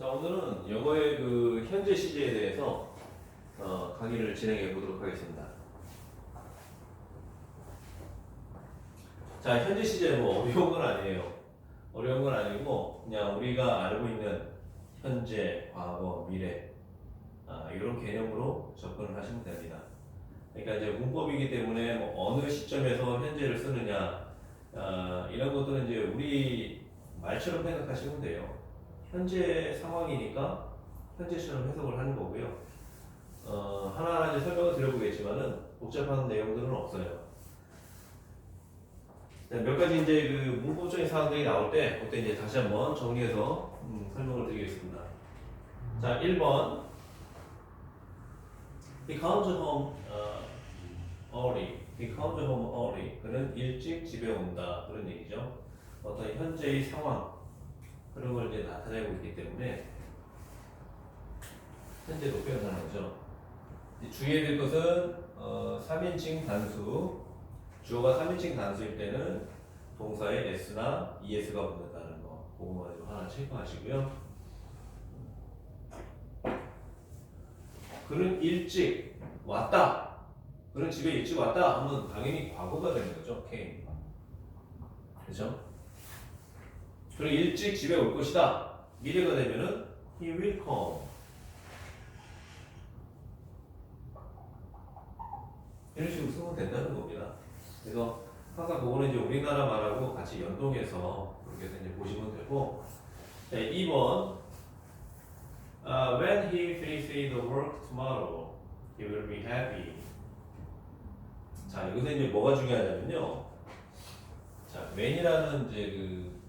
자, 오늘은 영어의 그 현재 시제에 대해서 강의를 진행해 보도록 하겠습니다. 자, 현재 시제 뭐 어려운 건 아니에요. 어려운 건 아니고 그냥 우리가 알고 있는 현재, 과거, 미래 이런 개념으로 접근을 하시면 됩니다. 그러니까 이제 문법이기 때문에 뭐 어느 시점에서 현재를 쓰느냐 이런 것들은 이제 우리 말처럼 생각하시면 돼요. 현재 상황이니까 현재처럼 해석을 하는 거고요. 하나하나 이제 설명을 드려보겠지만은 복잡한 내용들은 없어요. 몇 가지 이제 그 문법적인 사항들이 나올 때 그때 이제 다시 한번 정리해서 설명을 드리겠습니다. 자, 1번 He comes home early. He comes home early. 그는 일찍 집에 온다. 그런 얘기죠. 어떤 현재의 상황 그런 걸 이제 나타내고 있기 때문에 현재로 표현하는 거죠. 주의해야 될 것은 3인칭 단수 주어가 3인칭 단수일 때는 동사에 s나 es가 붙는다는 거 그거만 좀 하나 체크하시고요. 그는 일찍 왔다. 그는 집에 일찍 왔다 하면 당연히 과거가 되는 거죠. came. 그렇죠? 그는 일찍 집에 올 것이다. 미래가 되면은 he will come. 이런 식으로 쓰면 된다는 겁니다. 그래서 항상 그거는 이제 우리나라 말하고 같이 연동해서 그렇게 해서 이제 보시면 되고. 네, 2번 When he finishes the work tomorrow, he will be happy. 자, 여기서 이제 뭐가 중요하냐면요. 자, when이라는 이제 그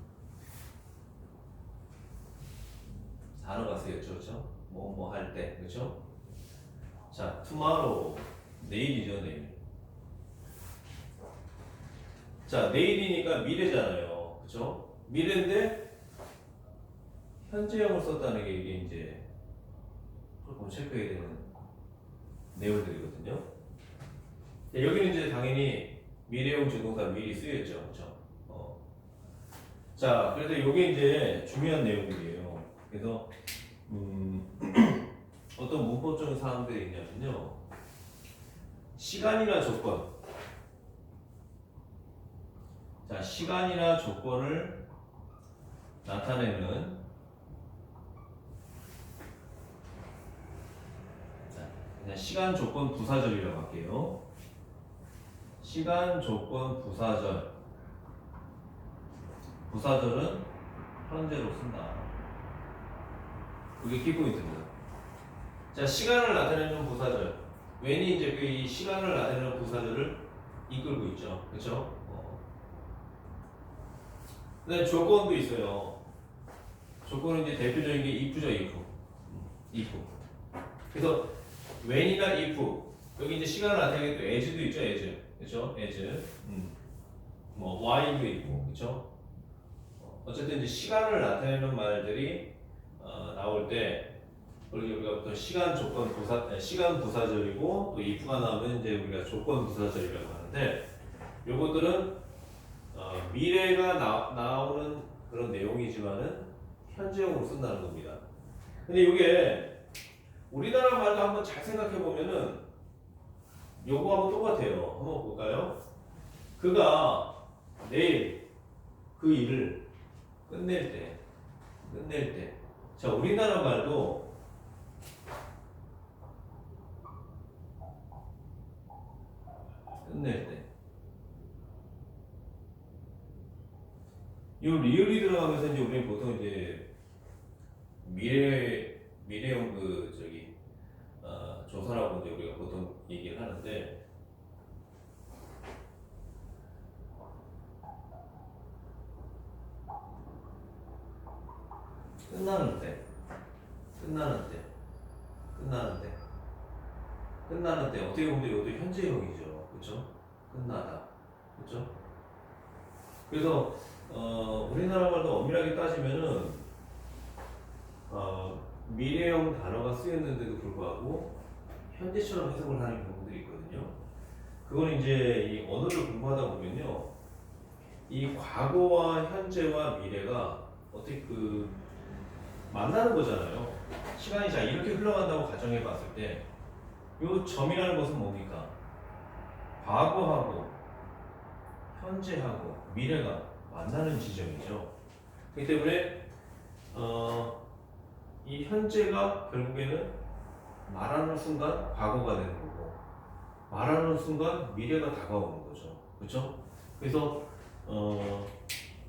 단어가 쓰였죠, 그렇죠? 뭐 할 때, 그렇죠? 자, tomorrow 내일이죠, 내일. 자, 내일이니까 미래잖아요, 그렇죠? 미래인데 현재형을 썼다는 게 이게 이제 조금 체크해야 되는 내용들이거든요. 자, 여기는 이제 당연히 미래형 조동사 미리 쓰였죠, 그렇죠? 자, 그래서 이게 이제 중요한 내용들이에요. 그래서 어떤 문법적인 사항들이 있냐면요. 시간이나 조건. 자, 시간이나 조건을 나타내는 자, 그냥 시간 조건 부사절이라고 할게요. 시간 조건 부사절. 부사절은 현재로 쓴다. 그게 키포인트입니다. 자, 시간을 나타내는 부사절. when이 이제 그 이 시간을 나타내는 부사절을 이끌고 있죠. 그렇죠? 근데 조건도 있어요. 조건은 이제 대표적인 게 if죠, if. if. 그래서 when이나 if 여기 이제 시간을 나타내는 게 또 as도 있죠, as. 그렇죠? as. 뭐 while도 있고, 그렇죠? 어쨌든 이제 시간을 나타내는 말들이 나올 때 우리가 어떤 시간 조건 시간 부사절이고 또 if가 나오면 이제 우리가 조건 부사절이라고 하는데 요것들은 미래가 나오는 그런 내용이지만은 현재형으로 쓴다는 겁니다. 근데 이게 우리나라 말도 한번 잘 생각해 보면은 요거하고 똑같아요. 한번 볼까요? 그가 내일 그 일을 끝낼 때. 자, 우리나라 말도 끝낼 때. 이 리을이 들어가면서 이제 우리는 보통 이제 미래형 그 조사라고 이제 우리가 보통 얘기를 하는데 끝나는 때 어떻게 보면 이것도 현재형이죠, 그렇죠? 끝나다, 그렇죠? 그래서 우리나라 말도 엄밀하게 따지면은 미래형 단어가 쓰였는데도 불구하고 현재처럼 해석을 하는 경우들이 있거든요. 그건 이제 이 언어를 공부하다 보면요, 이 과거와 현재와 미래가 어떻게 만나는 거잖아요. 시간이 자 이렇게 흘러간다고 가정해 봤을 때 이 점이라는 것은 뭡니까? 과거하고 현재하고 미래가 만나는 지점이죠. 그렇기 때문에 이 현재가 결국에는 말하는 순간 과거가 되는 거고 말하는 순간 미래가 다가오는 거죠. 그렇죠? 그래서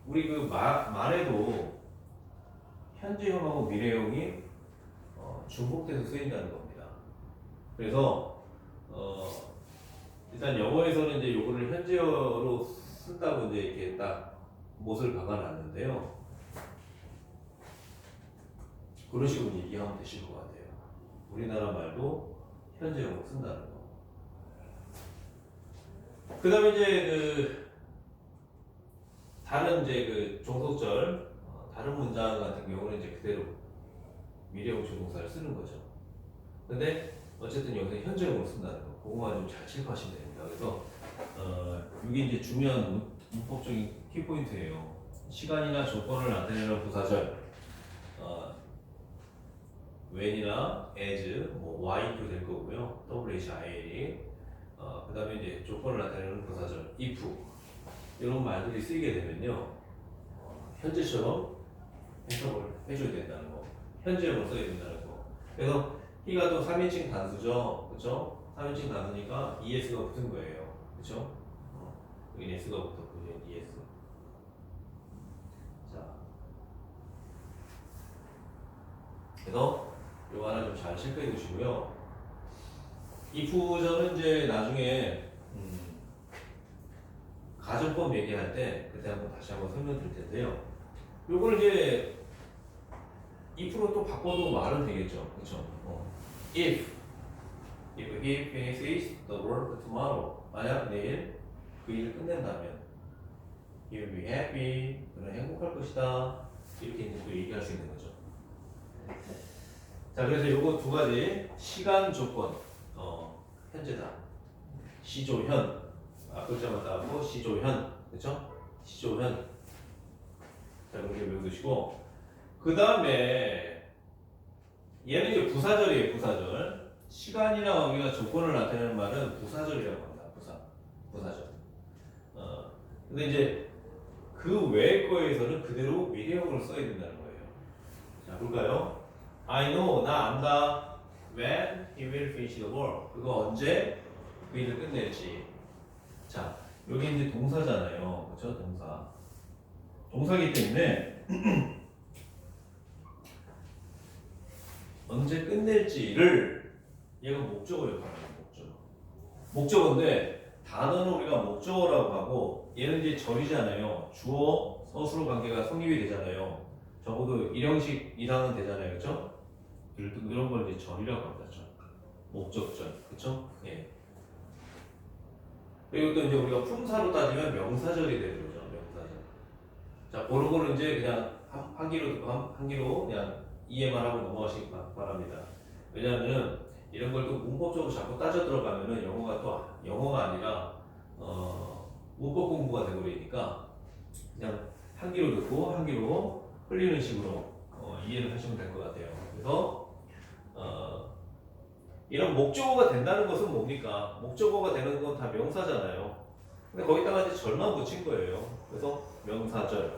우리 그 말에도 현재형하고 미래형이 중복돼서 쓰인다는 겁니다. 그래서 일단 영어에서는 이제 요거를 현재어로 쓴다고 이제 이렇게 딱 못을 박아놨는데요. 그런 식으로 얘기하면 되실 것 같아요. 우리나라 말도 현재형으로 쓴다는 거. 그 다음에 이제 그 다른 이제 그 종속절 다른 문장 같은 경우는 이제 그대로 미래형 조동사를 쓰는 거죠. 근데 어쨌든 여기서 현재형으로 쓴다는 거. 그거만 좀 잘 체크하시면 됩니다. 그래서 이게 이제 중요한 문법적인 키포인트예요. 시간이나 조건을 나타내는 부사절 when이나 as, 뭐 while도 될 거고요. WHIL이 그 다음에 이제 조건을 나타내는 부사절 if 이런 말들이 쓰이게 되면요 현재처럼 해석을 해줘야 된다는 거. 현재형으로 써야 된다는 거. 그래서 he가 또 3인칭 단수죠. 그쵸? 3인칭 단수니까 es가 붙은 거예요. 그쵸? 여기 s가 붙었고요. es. 자, 그래서 이거 하나 좀 잘 체크해 두시고요. if저는 이제 나중에 가정법 얘기할 때 그때 한번 다시 한번 설명드릴 텐데요. 요걸 이제 if로 또 바꿔도 말은 되겠죠. 그렇죠? if he finishes the work tomorrow. 만약 내일 그 일을 끝낸다면 he will be happy. 그는 행복할 것이다. 이렇게 이제 또 얘기할 수 있는 거죠. 자, 그래서 요거 두 가지 시간 조건 현재다. 시조현 글자마다 하고 시조현 그렇죠? 시조현 자 그렇게 외워두시고 그 다음에 얘는 이제 부사절이에요. 부사절 시간이나 관계가 조건을 나타내는 말은 부사절이라고 합니다. 부사절 근데 이제 그 외의 거에서는 그대로 미래형으로 써야 된다는 거예요. 자 볼까요? I know 나 안다 when he will finish the work 그거 언제 그 일을 끝낼지. 자 여기 이제 동사잖아요. 그렇죠? 동사이기 때문에 언제 끝낼지를 얘가 목적어 역할을 해요. 목적어인데 단어는 우리가 목적어라고 하고 얘는 이제 절이잖아요. 주어 서술어 관계가 성립이 되잖아요. 적어도 1형식 이상은 되잖아요. 그렇죠? 이런 걸 이제 절이라고 합니다. 목적절. 그렇죠? 예. 그리고 또 이제 우리가 품사로 따지면 명사절이 되는 거죠. 명사절. 자, 그런 거는 이제 그냥 한기로 듣고 한기로 그냥 이해만 하고 넘어가시기 바랍니다. 왜냐하면 이런 걸 또 문법적으로 자꾸 따져 들어가면은 영어가 아니라 문법 공부가 되버리니까 그냥 한기로 듣고 한기로 흘리는 식으로 이해를 하시면 될 것 같아요. 그래서 이런 목적어가 된다는 것은 뭡니까? 목적어가 되는 건 다 명사잖아요. 근데 거기다가 이제 절만 붙인 거예요. 그래서 명사절.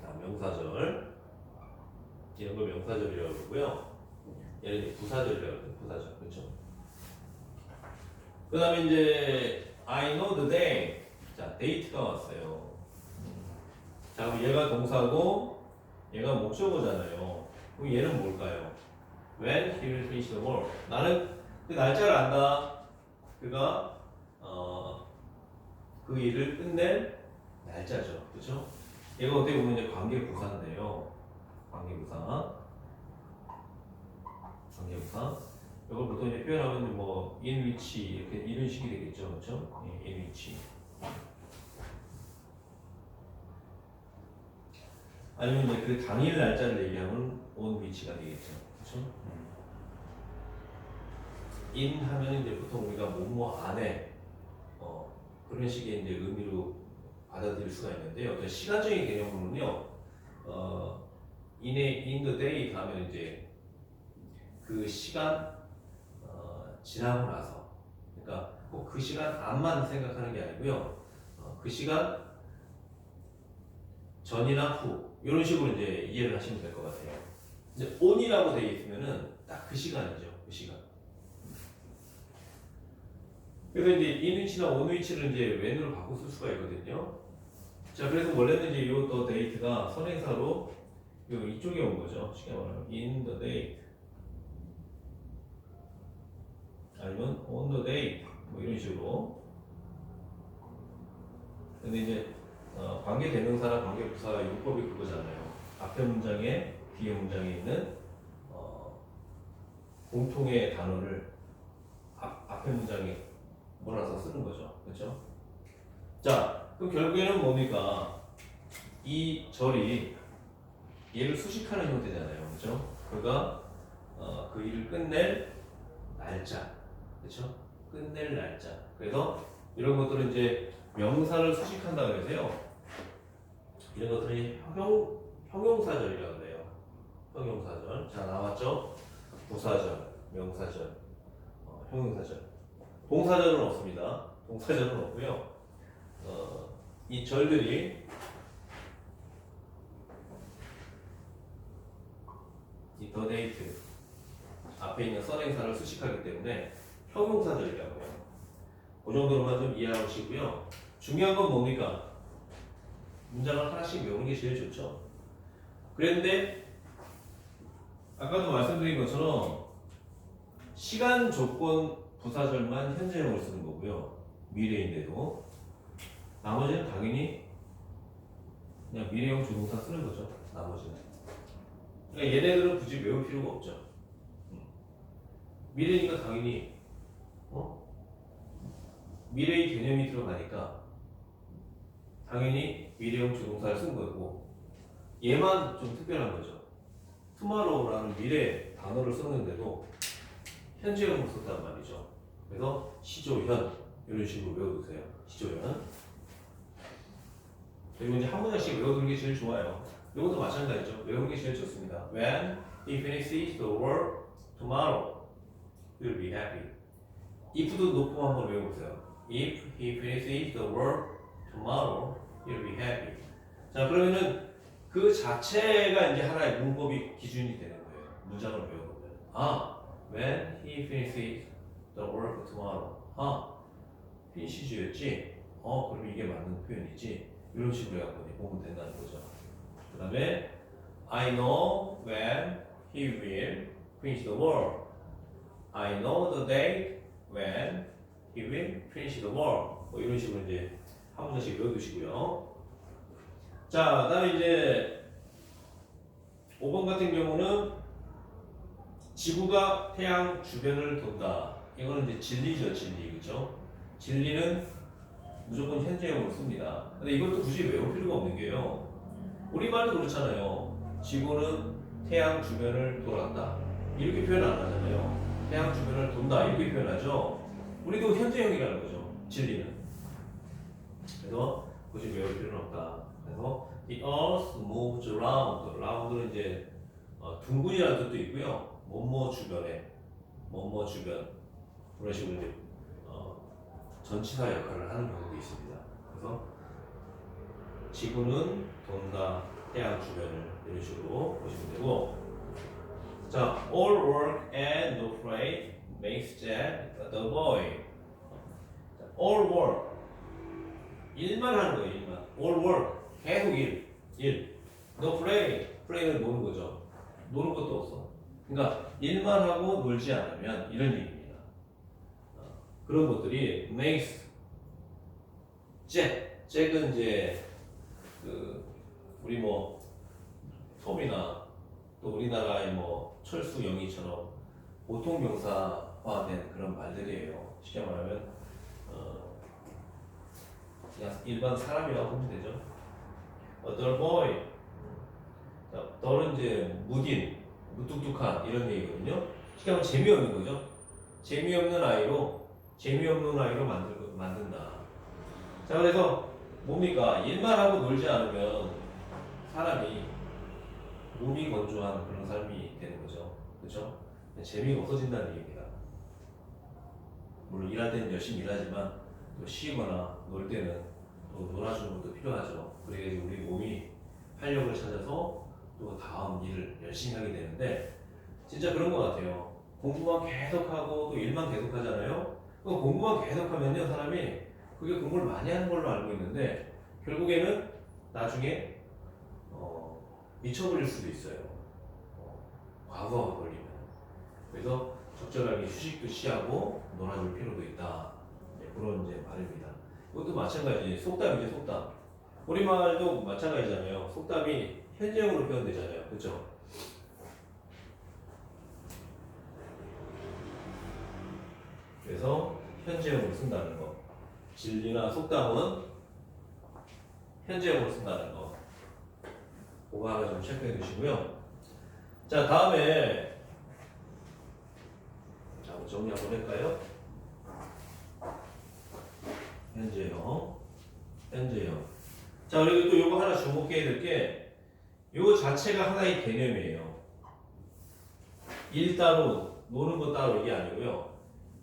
자, 명사절. 이런 걸 명사절이라고 그러고요. 얘는 이제 부사절이라고 그래요. 부사절. 그렇죠? 그 다음에 이제 I know the day. 자, date가 왔어요. 자, 그럼 얘가 동사고 얘가 목적어잖아요. 그럼 얘는 뭘까요? When he will finish the work. 나는 그 날짜를 안다. 그가 그 일을 끝낼 날짜죠. 그렇죠? 얘가 어떻게 보면 이제 관계부사인데요. 관계부사. 이걸 보통 이제 표현하면 뭐 in which 이렇게 이런 식이 되겠죠. 그렇죠? in which. 아니면 이제 그 당일 날짜를 얘기하면 on which가 되겠죠. 그렇죠? in 하면 이제 보통 우리가 뭐뭐 안에 그런 식의 이제 의미로 받아들일 수가 있는데요. 어떤 시간적인 개념으로는요. in the day 하면 이제 그 시간 지나고 나서, 그러니까 꼭 그 시간 안만 생각하는 게 아니고요. 그 시간 전이나 후 이런 식으로 이제 이해를 하시면 될 것 같아요. 이제 on이라고 되어 있으면은 딱 그 시간이죠. 그 시간. 그래서 이제 in 위치나 on 위치를 이제 when으로 바꿔 쓸 수가 있거든요. 자, 그래서 원래는 이제 요 the date가 선행사로 이쪽에 온 거죠. 쉽게 말하면 in the date 아니면 on the date 뭐 이런 식으로. 근데 이제 관계 대명사나 관계 부사 용법이 그거잖아요. 앞에 문장에 뒤에 문장에 있는 공통의 단어를 앞에 문장에 몰아서 쓰는 거죠. 그렇죠? 자, 그럼 결국에는 뭡니까? 이 절이 얘를 수식하는 형태잖아요. 그렇죠? 그가 그 일을 끝낼 날짜. 그렇죠? 끝낼 날짜. 그래서 이런 것들은 이제 명사를 수식한다 그래서요. 이런 것들이 형용사절이라고 그래요. 형용사절. 자, 나왔죠? 부사절, 명사절, 형용사절. 동사절은 없습니다. 동사절은 없고요. 이 절들이 이 더 데이트 앞에 있는 선행사를 수식하기 때문에 형용사절이라고 해요. 그 정도로만 좀 이해하시고요. 중요한 건 뭡니까? 문장을 하나씩 외우는 게 제일 좋죠. 그런데 아까도 말씀드린 것처럼 시간 조건 부사절만 현재형을 쓰는 거고요. 미래인데도 나머지는 당연히 그냥 미래형 조동사 쓰는 거죠. 나머지는. 그러니까 얘네들은 굳이 외울 필요가 없죠. 미래니까 당연히 미래의 개념이 들어가니까 당연히 미래형 조동사를 쓴 거고, 얘만 좀 특별한 거죠. tomorrow라는 미래 단어를 썼는데도 현재형으로 썼단 말이죠. 그래서 시조현 이런 식으로 외워두세요. 시조현. 그리고 이제 한 문장씩 외워두는 게 제일 좋아요. 이것도 마찬가지죠. 외우는 게 제일 좋습니다. When he finishes the work tomorrow, he'll be happy. if도 놓고 한번 외워보세요. If he finishes the work tomorrow, he'll be happy. 자, 그러면은 그 자체가 이제 하나의 문법이 기준이 되는 거예요. 문장을 외워보면. When he finishes the work tomorrow. finishes,였지? 그럼 이게 맞는 표현이지? 이런 식으로 해갖고 보면 된다는 거죠. 그 다음에 I know when he will finish the work. I know the date when he will finish the work. 뭐 이런 식으로 이제 한 문장씩 외워두시고요. 자, 그다음에 이제 5번 같은 경우는 지구가 태양 주변을 돈다. 이거는 이제 진리죠, 진리. 그죠? 진리는 무조건 현재형으로 씁니다. 근데 이것도 굳이 외울 필요가 없는 게요. 우리말도 그렇잖아요. 지구는 태양 주변을 돌았다. 이렇게 표현 안 하잖아요. 태양 주변을 돈다. 이렇게 표현하죠. 우리도 현재형이라는 거죠. 진리는. 그래서 굳이 외울 필요는 없다. 그래서 The earth moves around. round는 이제 둥근이라는 뜻도 있고요. 뭐뭐 주변에, 뭐뭐 주변 그런 식으로 이제 전치사 역할을 하는 경우도 있습니다. 그래서 지구는 돈다, 태양 주변을 이런 식으로 보시면 되고, 자, all work and no play makes Jack the boy. all work 일만 하는 거예요. 일만. all work 계속 일. no play play는 노는 거죠. 노는 것도 없어. 그러니까 일만 하고 놀지 않으면 이런 얘기입니다. 그런 것들이 makes 잭은 이제 우리 뭐 톰이나 또 우리나라의 뭐 철수 영희처럼 보통 명사화된 그런 말들이에요. 쉽게 말하면 그냥 일반 사람이라고 보면 되죠. The boy, 너는 이제 무딘, 무뚝뚝한 이런 얘기거든요. 쉽게 말하면 재미없는 거죠. 재미없는 아이로 만든다. 자, 그래서 뭡니까? 일만 하고 놀지 않으면 사람이 몸이 건조한 그런 삶이 되는 거죠. 그렇죠? 재미가 없어진다는 얘기입니다. 물론 일할 때는 열심히 일하지만 또 쉬거나 놀 때는 또 놀아주는 것도 필요하죠. 그래야 우리 몸이 활력을 찾아서 또 다음 일을 열심히 하게 되는데 진짜 그런 것 같아요. 공부만 계속하고 또 일만 계속하잖아요. 그럼 공부만 계속하면요 사람이 그게 공부를 많이 하는 걸로 알고 있는데 결국에는 나중에 미쳐버릴 수도 있어요. 과부하가 걸리면. 그래서 적절하게 휴식도 취하고 놀아줄 필요도 있다. 네, 그런 이제 말입니다. 이것도 마찬가지. 속담이죠, 속담. 우리말도 마찬가지잖아요. 속담이 현재형으로 표현되잖아요. 그렇죠? 그래서 현재형으로 쓴다는 거. 진리나 속담은 현재형으로 쓴다는 거. 그거 하나 좀 체크해 두시고요. 자, 다음에 자, 정리 한번 할까요? 현재형. 현재형. 자, 그리고 또 요거 하나 주목해야 될 게 요거 자체가 하나의 개념이에요. 일 따로, 노는 거 따로 이게 아니고요.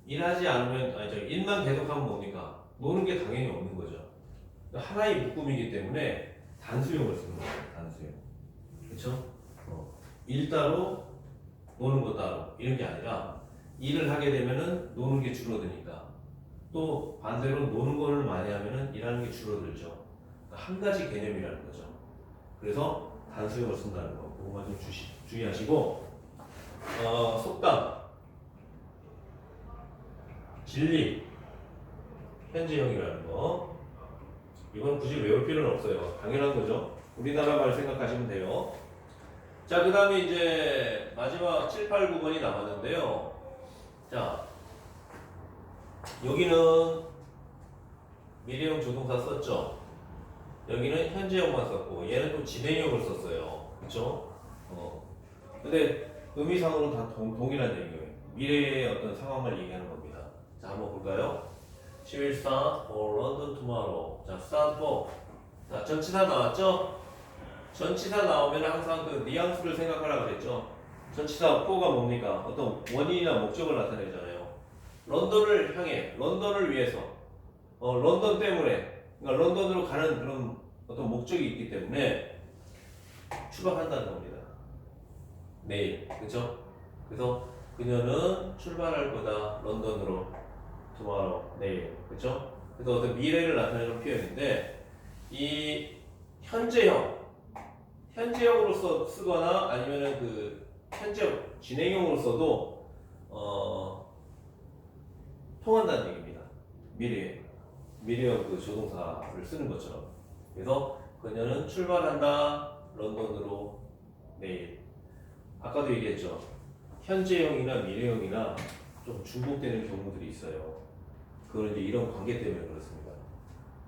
일하지 않으면, 일만 계속하면 뭡니까? 노는 게 당연히 없는 거죠. 하나의 묶음이기 때문에 단수형을 쓰는 거예요. 단수형. 그렇죠? 일 따로, 노는 거 따로 이런 게 아니라 일을 하게 되면은 노는 게 줄어드니까 또 반대로 노는 거를 많이 하면은 일하는 게 줄어들죠. 그러니까 한 가지 개념이라는 거죠. 그래서 단수형을 쓴다는 거 그거만 좀 주의하시고 속담, 진리, 현재형이라는 거 이건 굳이 외울 필요는 없어요. 당연한 거죠. 우리나라 말 생각하시면 돼요. 자, 그 다음에 이제 마지막 7, 8, 9번이 남았는데요. 자, 여기는 미래형 조동사 썼죠. 여기는 현재형만 썼고 얘는 또 진행형을 썼어요. 그쵸? 근데 의미상으로 다 동일한 얘기예요. 미래의 어떤 상황을 얘기하는 겁니다. 자, 한번 볼까요? She will start for London tomorrow. 자, start for. 자, 전치사 나왔죠? 전치사 나오면 항상 그 뉘앙스를 생각하라고 그랬죠. 전치사 for가 뭡니까? 어떤 원인이나 목적을 나타내잖아요. 런던을 향해, 런던을 위해서, 런던 때문에, 그러니까 런던으로 가는 그런 어떤 목적이 있기 때문에 출발한다는 겁니다. 내일, 그렇죠? 그래서 그녀는 출발할 거다 런던으로 tomorrow, 내일, 그렇죠? 그래서 어떤 미래를 나타내는 표현인데 이 현재형으로 쓰거나 아니면은 그 현재 진행형으로 써도 통한다는 얘기입니다. 미래형 그 조동사를 쓰는 것처럼. 그래서 그녀는 출발한다 런던으로 내일. 아까도 얘기했죠. 현재형이나 미래형이나 좀 중복되는 경우들이 있어요. 그건 이제 이런 관계 때문에 그렇습니다.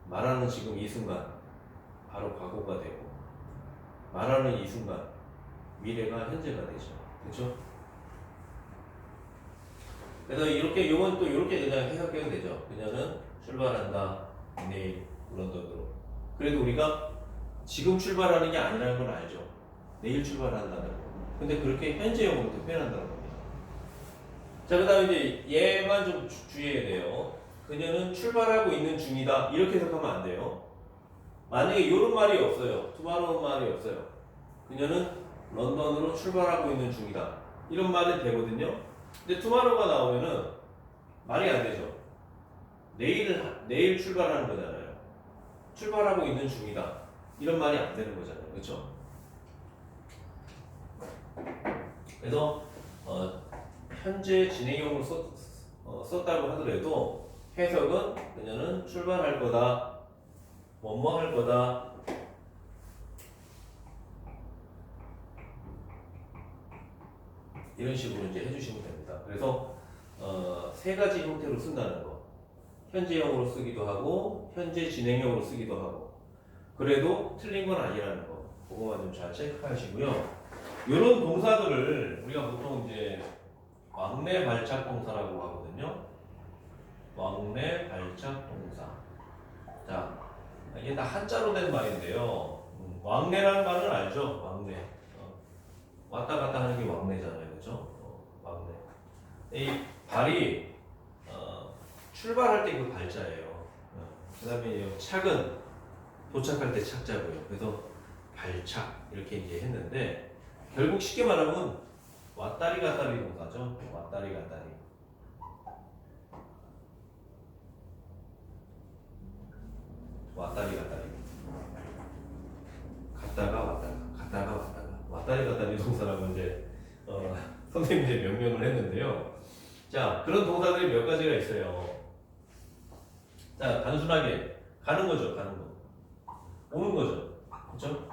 말하는 지금 이 순간 바로 과거가 되고 말하는 이 순간 미래가 현재가 되죠. 그렇죠? 그래서 이렇게 이건 또 이렇게 그냥 해석해도 되죠. 그녀는 출발한다 내일 런던으로. 그래도 우리가 지금 출발하는 게 아니라는 걸 알죠. 내일 출발한다는 거. 근데 그렇게 현재형으로 표현한다는 겁니다. 자, 그 다음에 이제 얘만 좀 주의해야 돼요. 그녀는 출발하고 있는 중이다. 이렇게 해석하면 안 돼요. 만약에 이런 말이 없어요. 투마로우 말이 없어요. 그녀는 런던으로 출발하고 있는 중이다. 이런 말은 되거든요. 근데 투마로우가 나오면은 말이 안 되죠. 내일 출발하는 거잖아요. 출발하고 있는 중이다. 이런 말이 안 되는 거잖아요. 그렇죠? 그래서 현재 진행형으로 썼다고 하더라도 해석은 그녀는 출발할 거다. 뭐뭐 할 거다. 이런 식으로 이제 해주시면 됩니다. 그래서 세 가지 형태로 쓴다는 거. 현재형으로 쓰기도 하고 현재 진행형으로 쓰기도 하고. 그래도 틀린 건 아니라는 거. 그거만 좀 잘 체크하시고요. 이런 동사들을 우리가 보통 이제 왕래 발작 동사라고 하거든요. 왕래 발작 동사. 자, 이게 다 한자로 된 말인데요. 왕래라는 말은 알죠? 왕래. 왔다 갔다 하는 게 왕래잖아요, 그렇죠? 왕래. 이 발이 출발할 때 그 발자예요. 그다음에 착은 도착할 때 착자고요. 그래서 발착 이렇게 이제 했는데 결국 쉽게 말하면 왔다리 갔다리 동사죠. 왔다리 갔다리. 왔다리 갔다리. 갔다가 왔다가 갔다가 왔다가 왔다리 갔다리 동사라고 이제 선생님이 이제 명명을 했는데요. 자, 그런 동사들이 몇 가지가 있어요. 자, 단순하게 가는 거죠, 가는 거. 오는 거죠, 그렇죠?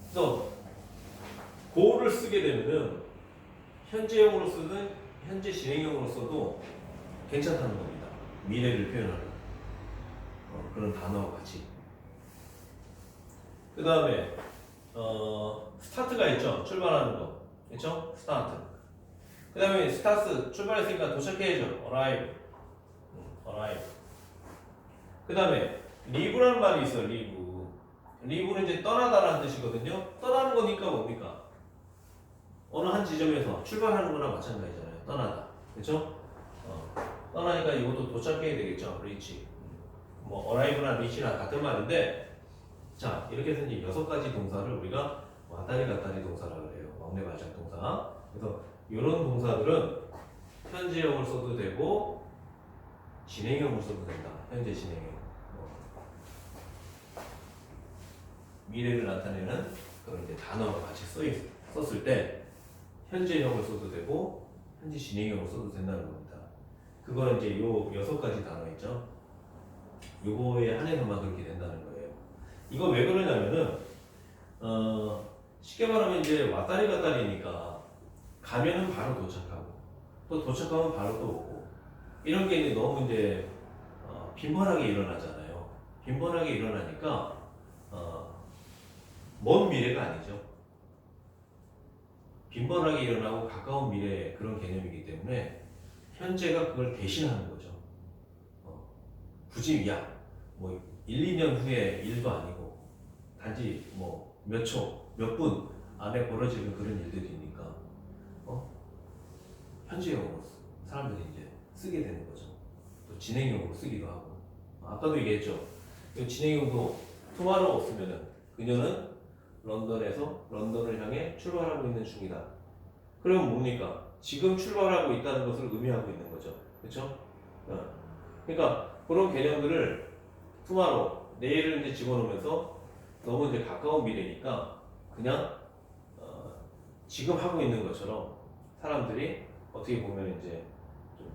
그래서 go를 쓰게 되면은 현재형으로 쓰든 현재 진행형으로 써도 괜찮다는 겁니다. 미래를 표현하는 그런 단어와 같이. 그 다음에 스타트가 있죠. 출발하는 거. 그렇죠? 스타트. 그 다음에 스타트 출발했으니까 도착해야죠. arrive. arrive. 그 다음에 leave라는 말이 있어요. leave. leave는 이제 떠나다라는 뜻이거든요. 떠나는 거니까 뭡니까? 어느 한 지점에서 출발하는 거나 마찬가지잖아요. 떠나다. 그렇죠? 떠나니까 이것도 도착해야 되겠죠. reach. 뭐 arrive나 reach나 같은 말인데 자, 이렇게 해서 이제 6가지 동사를 우리가 왔다리 갔다리 동사라고 해요. 왕래 발작 동사. 그래서 이런 동사들은 현재형을 써도 되고 진행형을 써도 된다. 현재 진행형. 미래를 나타내는 그런 이제 단어가 같이 썼을 때 현재형을 써도 되고 현재 진행형을 써도 된다는 겁니다. 그거는 이제 요 6가지 단어 있죠. 요거에 한해서만 그렇게 된다는 거예요. 이거 왜 그러냐면은 쉽게 말하면 이제 왔다리 갔다리니까 가면은 바로 도착하고 또 도착하면 바로 또 오고 이런 게 이제 너무 이제 빈번하게 일어나잖아요. 빈번하게 일어나니까 먼 미래가 아니죠. 빈번하게 일어나고 가까운 미래 그런 개념이기 때문에 현재가 그걸 대신하는 거죠. 굳이 뭐 1, 2년 후에 일도 아니고 단지 뭐 몇 초, 몇 분 안에 벌어지는 그런 일들이니까 현재형으로 사람들이 이제 쓰게 되는 거죠. 또 진행형으로 쓰기도 하고 아까도 얘기했죠. 진행형도 투마로 없으면은 그녀는 런던에서 런던을 향해 출발하고 있는 중이다. 그러면 뭡니까? 지금 출발하고 있다는 것을 의미하고 있는 거죠. 그렇죠? 그러니까 그런 개념들을 투마로 내일을 이제 집어넣으면서 너무 이제 가까운 미래니까 그냥 지금 하고 있는 것처럼 사람들이 어떻게 보면 이제 좀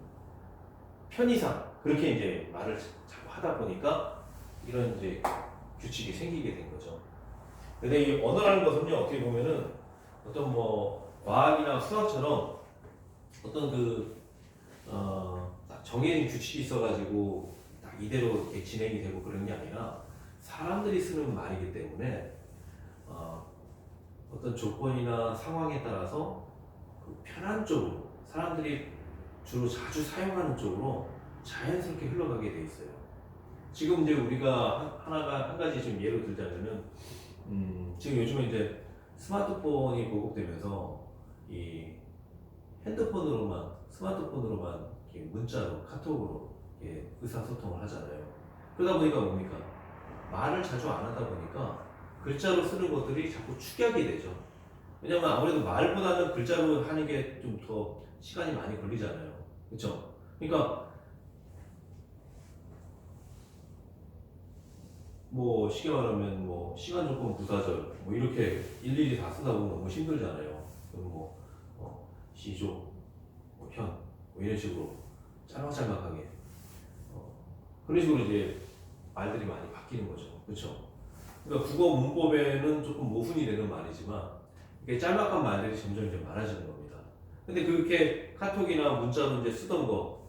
편의상 그렇게 이제 말을 자꾸 하다 보니까 이런 이제 규칙이 생기게 된 거죠. 근데 이 언어라는 것은요 어떻게 보면은 어떤 뭐 과학이나 수학처럼 어떤 딱 정해진 규칙이 있어가지고 딱 이대로 이렇게 진행이 되고 그런 게 아니라 사람들이 쓰는 말이기 때문에 어떤 조건이나 상황에 따라서 그 편한 쪽으로 사람들이 주로 자주 사용하는 쪽으로 자연스럽게 흘러가게 돼 있어요. 지금 이제 우리가 한 가지 좀 예로 들자면은 지금 요즘에 이제 스마트폰이 보급되면서 이 스마트폰으로만 이렇게 문자로 카톡으로 이렇게 의사소통을 하잖아요. 그러다 보니까 뭡니까? 말을 자주 안 하다 보니까 글자로 쓰는 것들이 자꾸 축약이 되죠. 왜냐면 아무래도 말보다는 글자로 하는 게 좀 더 시간이 많이 걸리잖아요. 그렇죠? 그러니까 뭐 쉽게 말하면 뭐 시간 조건 부사절 뭐 이렇게 일일이 다 쓰다 보면 너무 힘들잖아요. 그럼 뭐 시조, 뭐 현, 뭐 이런 식으로 짤막짤막하게 그런 식으로 이제 말들이 많이 바뀌는 거죠. 그렇죠? 그러니까 국어 문법에는 조금 모순이 되는 말이지만 이게 짤막한 말들이 점점 이제 많아지는 겁니다. 근데 그렇게 카톡이나 문자로 이제 쓰던 거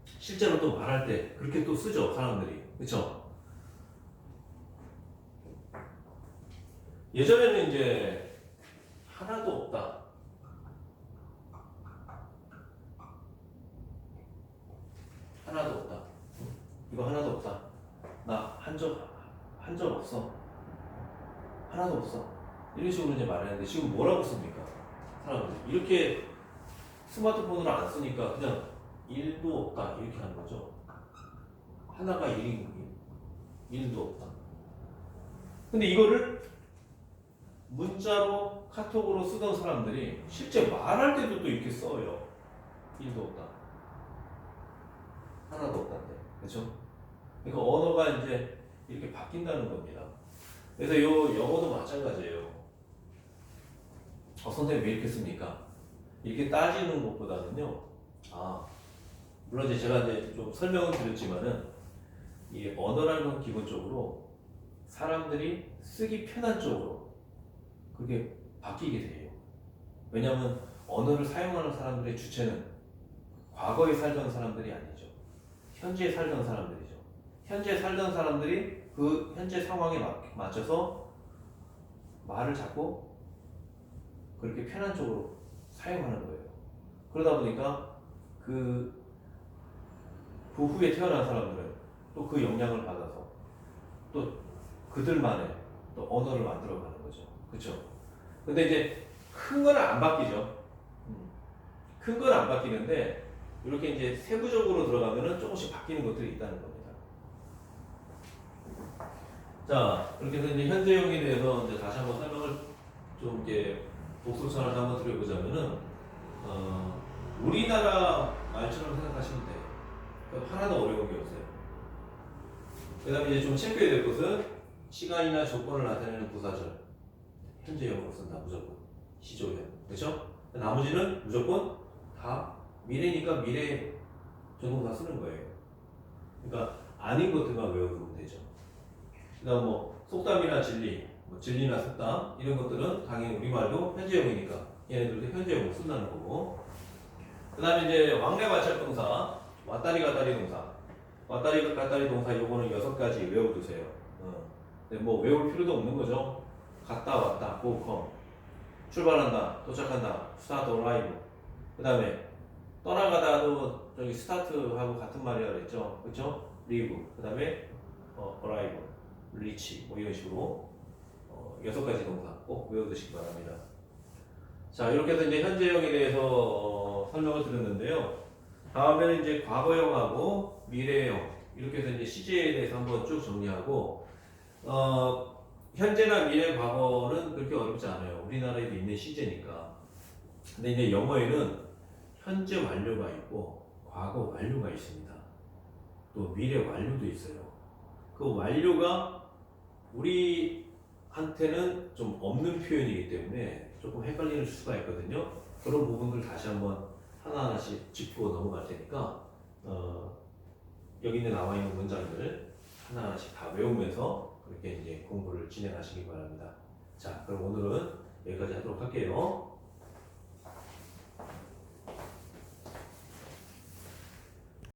실제로 또 말할 때 그렇게 또 쓰죠 사람들이. 그렇죠? 예전에는 이제 하나도 없다. 하나도 없다. 이거 하나도 없다. 나 한 적 없어. 하나도 없어. 이런 식으로 이제 말하는데 지금 뭐라고 씁니까? 사람들이 이렇게 스마트폰으로 안 쓰니까 그냥 1도 없다 이렇게 하는 거죠. 하나가 1인 1도 없다. 근데 이거를 문자로 카톡으로 쓰던 사람들이 실제 말할 때도 또 이렇게 써요. 1도 없다. 하나도 없다는데. 그렇죠? 그러니까 언어가 이제 이렇게 바뀐다는 겁니다. 그래서 요 영어도 마찬가지예요. 선생님 왜 이렇게 씁니까? 이렇게 따지는 것보다는요. 물론 이제 제가 이제 좀 설명을 드렸지만은 이 언어라는 건 기본적으로 사람들이 쓰기 편한 쪽으로 그게 바뀌게 돼요. 왜냐하면 언어를 사용하는 사람들의 주체는 과거에 살던 사람들이 아니죠. 현재 살던 사람들이죠. 현재 살던 사람들이 그 현재 상황에 맞춰서 말을 잡고 그렇게 편한 쪽으로 사용하는 거예요. 그러다 보니까 그 후에 태어난 사람들은 또 그 영향을 받아서 또 그들만의 또 언어를 만들어가는 거죠. 그렇죠? 근데 이제 큰 거는 안 바뀌죠. 큰 건 안 바뀌는데 이렇게 이제 세부적으로 들어가면은 조금씩 바뀌는 것들이 있다는 겁니다. 자, 그렇게 해서 이제 현재형에 대해서 이제 다시 한번 설명을 좀 이렇게 독소처럼 한번 드려보자면은 우리나라 말처럼 생각하시면 돼요. 그러니까 하나도 어려운 게 없어요. 그 다음에 이제 좀 체크해야 될 것은 시간이나 조건을 나타내는 부사절 현재형으로 쓴다. 무조건 시조형. 그렇죠? 나머지는 무조건 다 미래니까 미래 전공사 쓰는 거예요. 그러니까 아닌 것들만 외워두면 되죠. 그 다음 뭐 속담이나 진리, 뭐 진리나 속담 이런 것들은 당연히 우리말도 현재형이니까 얘네들도 현재형으로 쓴다는 거고. 그 다음에 이제 왕래 발작동사 왔다리 갔다리 동사 왔다리 갔다리 동사 요거는 6가지 외워두세요. 근데 뭐 외울 필요도 없는 거죠. 갔다 왔다 go come 출발한다 도착한다 start arrive 그 다음에 떠나가다도 저기 스타트하고 같은 말이라 그랬죠. 그렇죠? leave 그 다음에 arrive reach 뭐 이런 식으로 6가지 동사 꼭 외워두시기 바랍니다. 자, 이렇게 해서 이제 현재형에 대해서 설명을 드렸는데요. 다음에는 이제 과거형하고 미래형 이렇게 해서 이제 시제에 대해서 한번 쭉 정리하고 현재나 미래 과거는 그렇게 어렵지 않아요. 우리나라에도 있는 시제니까. 근데 이제 영어에는 현재 완료가 있고 과거 완료가 있습니다. 또 미래 완료도 있어요. 그 완료가 우리한테는 좀 없는 표현이기 때문에 조금 헷갈리는 수가 있거든요. 그런 부분들 다시 한번 하나하나씩 짚고 넘어갈 테니까 여기 있는 나와 있는 문장들 하나하나씩 다 외우면서 그렇게 이제 공부를 진행하시기 바랍니다. 자, 그럼 오늘은 여기까지 하도록 할게요.